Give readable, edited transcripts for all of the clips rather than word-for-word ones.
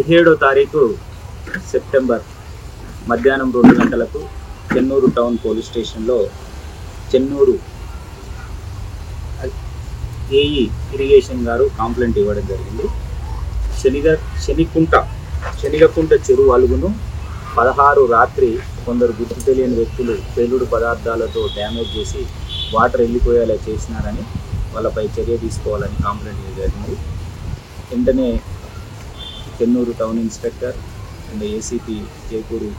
17వ తారీఖు సెప్టెంబర్ మధ్యాహ్నం 2 గంటలకు చెన్నూరు టౌన్ పోలీస్ స్టేషన్లో చెన్నూరు ఏఈ ఇరిగేషన్ గారు కంప్లైంట్ ఇవ్వడం జరిగింది. శనిగకుంట చెరువు అలుగును 16 రాత్రి కొందరు గుర్తు తెలియని వ్యక్తులు పేలుడు పదార్థాలతో డ్యామేజ్ చేసి వాటర్ వెళ్ళిపోయేలా చేసినారని వాళ్ళపై చర్య తీసుకోవాలని కంప్లైంట్ ఇవ్వడం జరిగింది. వెంటనే Chennur town inspector and ACP Jaipur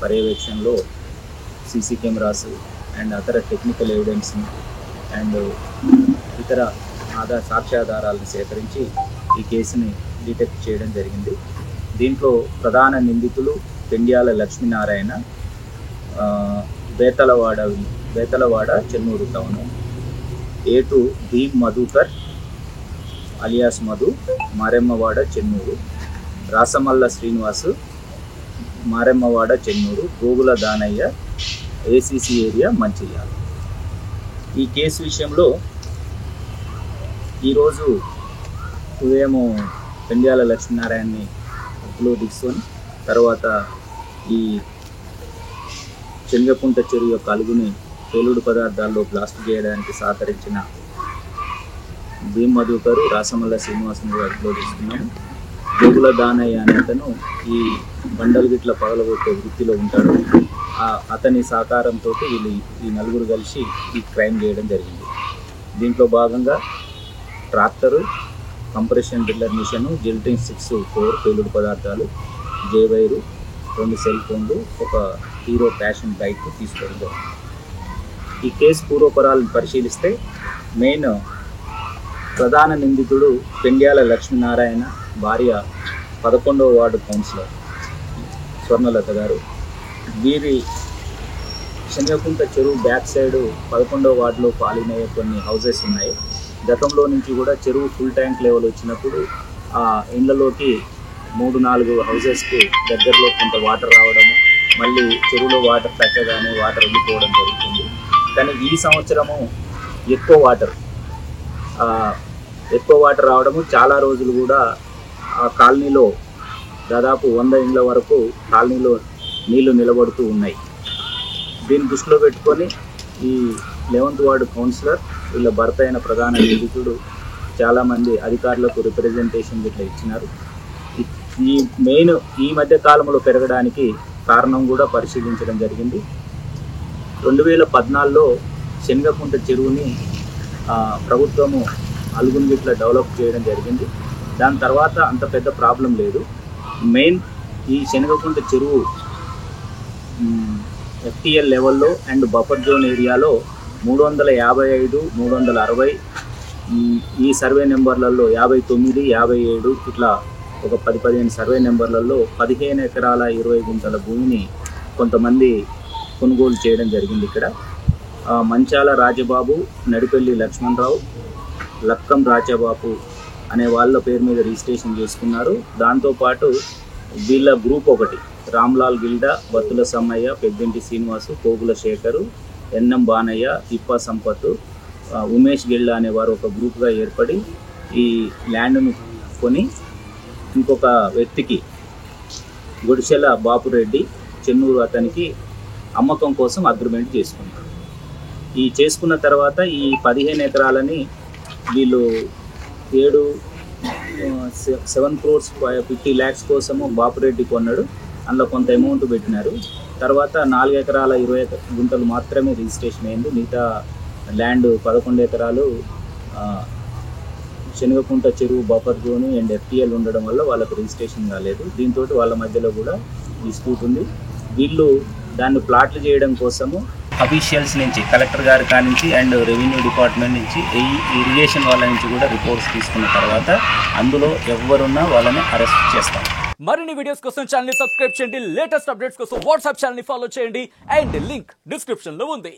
పర్యవేక్షణలో సీసీ కెమెరాస్ అండ్ అతర టెక్నికల్ ఎవిడెన్స్ అండ్ ఇతర సాక్ష్యాధారాలను సేకరించి ఈ కేసుని డిటెక్ట్ చేయడం జరిగింది. దీంట్లో ప్రధాన నిందితులు Pendyala Lakshminarayana, Bethalavada Chennur town, Etu Bheem Madhukar alias Madhu Maremmavada Chennur, Rasamalla Srinivasu Maremmavada Chennur, Gogula Danaiah ACC area Mancherial. ఈ కేసు విషయంలో ఈరోజు ఉదయం పెండ్యాల లక్ష్మీనారాయణని అదుపులో తీసుకొని తర్వాత ఈ శనిగకుంట చెరువు యొక్క అలుగుని పేలుడు పదార్థాల్లో బ్లాస్ట్ చేయడానికి సహకరించిన భీమ్ మధుకరు, రాసమల్ల శ్రీనివాసుని అదుపులో తీసుకున్నాము. గోగుల దానయ్య అనే అతను ఈ బండలు గిట్ల పగలగొట్టే వృత్తిలో ఉంటాడు. అతని సహకారంతో వీళ్ళు ఈ నలుగురు కలిసి ఈ క్రైమ్ చేయడం జరిగింది. దీంట్లో భాగంగా ట్రాక్టరు, కంప్రెషన్ డ్రిల్లర్ మిషను, జిల్టింగ్ 6-4 పేలుడు పదార్థాలు, జేవైరు, 2 సెల్ ఫోన్లు, ఒక హీరో ప్యాషన్ బైక్ తీసుకోవడం జరిగింది. ఈ కేసు పూర్వపరాలను పరిశీలిస్తే మెయిన్ ప్రధాన నిందితుడు పెండ్యాల లక్ష్మీనారాయణ భార్య 11వ వార్డు కౌన్సిలర్ స్వర్ణలత గారు. వీరి శనిగకుంట చెరువు బ్యాక్ సైడ్ 11వ వార్డులో పాలినయ్యే కొన్ని హౌసెస్ ఉన్నాయి. గతంలో నుంచి కూడా చెరువు ఫుల్ ట్యాంక్ లెవెల్ వచ్చినప్పుడు ఆ ఇళ్లలోకి 3-4 హౌసెస్కి దగ్గరలో కొంత వాటర్ రావడము, మళ్ళీ చెరువులో వాటర్ తగ్గగానే వాటర్ వెళ్ళిపోవడం జరుగుతుంది. కానీ ఈ సంవత్సరము ఎక్కువ వాటర్ రావడము, చాలా రోజులు కూడా ఆ కాలనీలో దాదాపు 100 ఇళ్ల వరకు కాలనీలో నీళ్లు నిలబడుతూ ఉన్నాయి. దీన్ని దృష్టిలో పెట్టుకొని ఈ 11వ వార్డు కౌన్సిలర్ వీళ్ళ భర్త అయిన ప్రధాన నిందితుడు చాలామంది అధికారులకు రిప్రజెంటేషన్ ఇట్లా ఇచ్చినారు. ఈ మెయిన్ ఈ మధ్య కాలంలో పెరగడానికి కారణం కూడా పరిశీలించడం జరిగింది. 2014లో శనిగకుంట చెరువుని ప్రభుత్వము అలుగుని గిట్ల డెవలప్ చేయడం జరిగింది. దాని తర్వాత అంత పెద్ద ప్రాబ్లం లేదు. మెయిన్ ఈ శనిగకుంట చెరువు FTL లెవెల్లో అండ్ బఫర్ జోన్ ఏరియాలో 355, 360 ఈ సర్వే నెంబర్లలో 59, 57 ఇట్లా ఒక 10-15 సర్వే నెంబర్లలో 15 ఎకరాల 20 గుంటల భూమిని కొంతమంది కొనుగోలు చేయడం జరిగింది. ఇక్కడ మంచాల రాజబాబు, నడిపెల్లి లక్ష్మణరావు, లక్కం రాజబాబు అనే వాళ్ళ పేరు మీద రిజిస్ట్రేషన్ చేసుకున్నారు. దాంతోపాటు వీళ్ళ గ్రూప్ ఒకటి రామ్లాల్ గిల్డా, బత్తుల సమ్మయ్య, పెద్దింటి శ్రీనివాసు, కోగుల శేఖరు, ఎన్ఎం బానయ్య, ఇప్ప సంపత్తు, ఉమేష్ గిల్డా అనేవారు ఒక గ్రూప్గా ఏర్పడి ఈ ల్యాండ్ను కొని ఇంకొక వ్యక్తికి గుడిసెల బాపురెడ్డి చెన్నూరు అతనికి అమ్మకం కోసం అగ్రిమెంట్ చేసుకున్నారు. ఈ చేసుకున్న తర్వాత ఈ 15 ఎకరాలని వీళ్ళు 7 crores 50 lakhs కోసము బాపురెడ్డి కొన్నాడు. అందులో కొంత అమౌంట్ పెట్టినారు. తర్వాత 4 ఎకరాల 20 గుంటలు మాత్రమే రిజిస్ట్రేషన్ అయింది. మిగతా ల్యాండ్ 11 ఎకరాలు శనిగకుంట చెరువు బఫర్ జోన్ అండ్ FTL ఉండడం వల్ల వాళ్ళకు రిజిస్ట్రేషన్ కాలేదు. దీంతో వాళ్ళ మధ్యలో కూడా డిస్ప్యూట్ ఉంది. వీళ్ళు దాన్ని ప్లాట్లు చేయడం కోసము అఫీషియల్స్ నుంచి కలెక్టర్ గారి కానించి అండ్ రెవెన్యూ డిపార్ట్మెంట్ నుంచి ఇరిగేషన్ వాళ్ళ నుంచి కూడా రిపోర్ట్స్ తీసుకున్న తర్వాత అందులో ఎవరున్నా వాళ్ళని అరెస్ట్ చేస్తాం. మరిన్ని వీడియోస్ కోసం ఛానల్ ని సబ్స్క్రైబ్ చేయండి. లేటెస్ట్ అప్డేట్స్ కోసం వాట్సాప్ ఛానల్ ని ఫాలో చేయండి అండ్ లింక్ డిస్క్రిప్షన్ లో ఉంది.